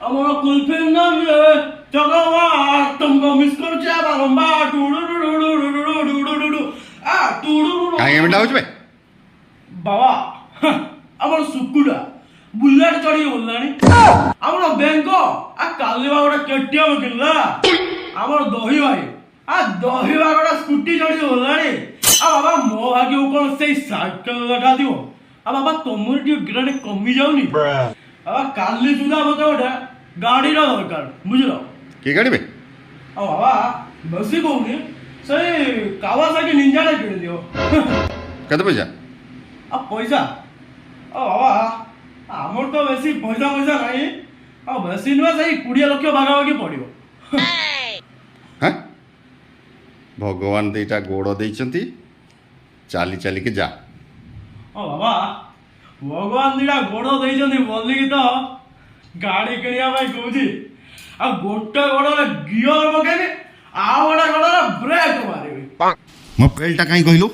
ଆମର କୁଲଫି ନାମ ଜଗବା ତୁମକୁ ମିସ୍ କରୁଛି ବାରମ୍ବାର କାହିଁ ଏମିତି ହଉଛି ବେ? ବାବା ଆମର ସୁକୁଟା ବୁଲେଟ ଚଢିକି ବୋଲିଲାଣି ଆମର ବେଙ୍ଗ କାଲି ବା ଗୋଟେ କେଟିଏମ କିଣିଲା ଆମର ଦହି ଭାଇ ଦହି ବା ଗୋଟେ ସ୍କୁଟି ଚଢିକି ବୋଲିଲାଣି ବାବା ମୋ ଭାଗ୍ୟକୁ କଣ ସେଇ ସାଇକେଲ ଦେଖାଯିବ ବାବା ତମର ଟିକେ ଗ୍ରେଡ୍ କମି ଯାଉନି ବାବା କାଲି ସୁଦ୍ଧା ମତେ ଗୋଟେ ଗାଡିର ଦରକାର ବୁଝିଲ କି ଗାଡ଼ି ବେ? ବାବା ବେଶୀ କହୁନି ସେଇ କାୱାସାକି ନିଞ୍ଜାଟା କିଣିଦିଅ କେତେ ପଇସା? ପଇସା ବାବା ଆମର ତ ବେଶୀ ପଇସା ନାହିଁ ବେଶୀ ନୁହେଁ ସେଇ 20 ଲକ୍ଷ ପାଖାପାଖି ପଡିବ ହଁ ଭଗବାନ ଦିଟା ଗୋଡ଼ ଦେଇଛନ୍ତି ଚାଲି ଚାଲିକି ଯା। ବାବା ଭଗବାନ ଦିଟା ଗୋଡ଼ ଦେଇଛନ୍ତି ବୋଲିକି ତ ଗାଡି କିଣିବା ପାଇଁ କହୁଛି ଗୋଟେ ଗୋଡରେ ଗିଅର ପକେଇବି ଆଉ ଗୋଟେ ଗୋଡରେ ବ୍ରେକ୍ ମାରିବି। ମୋ ପେଲଟା କାହିଁ କହିଲୁ?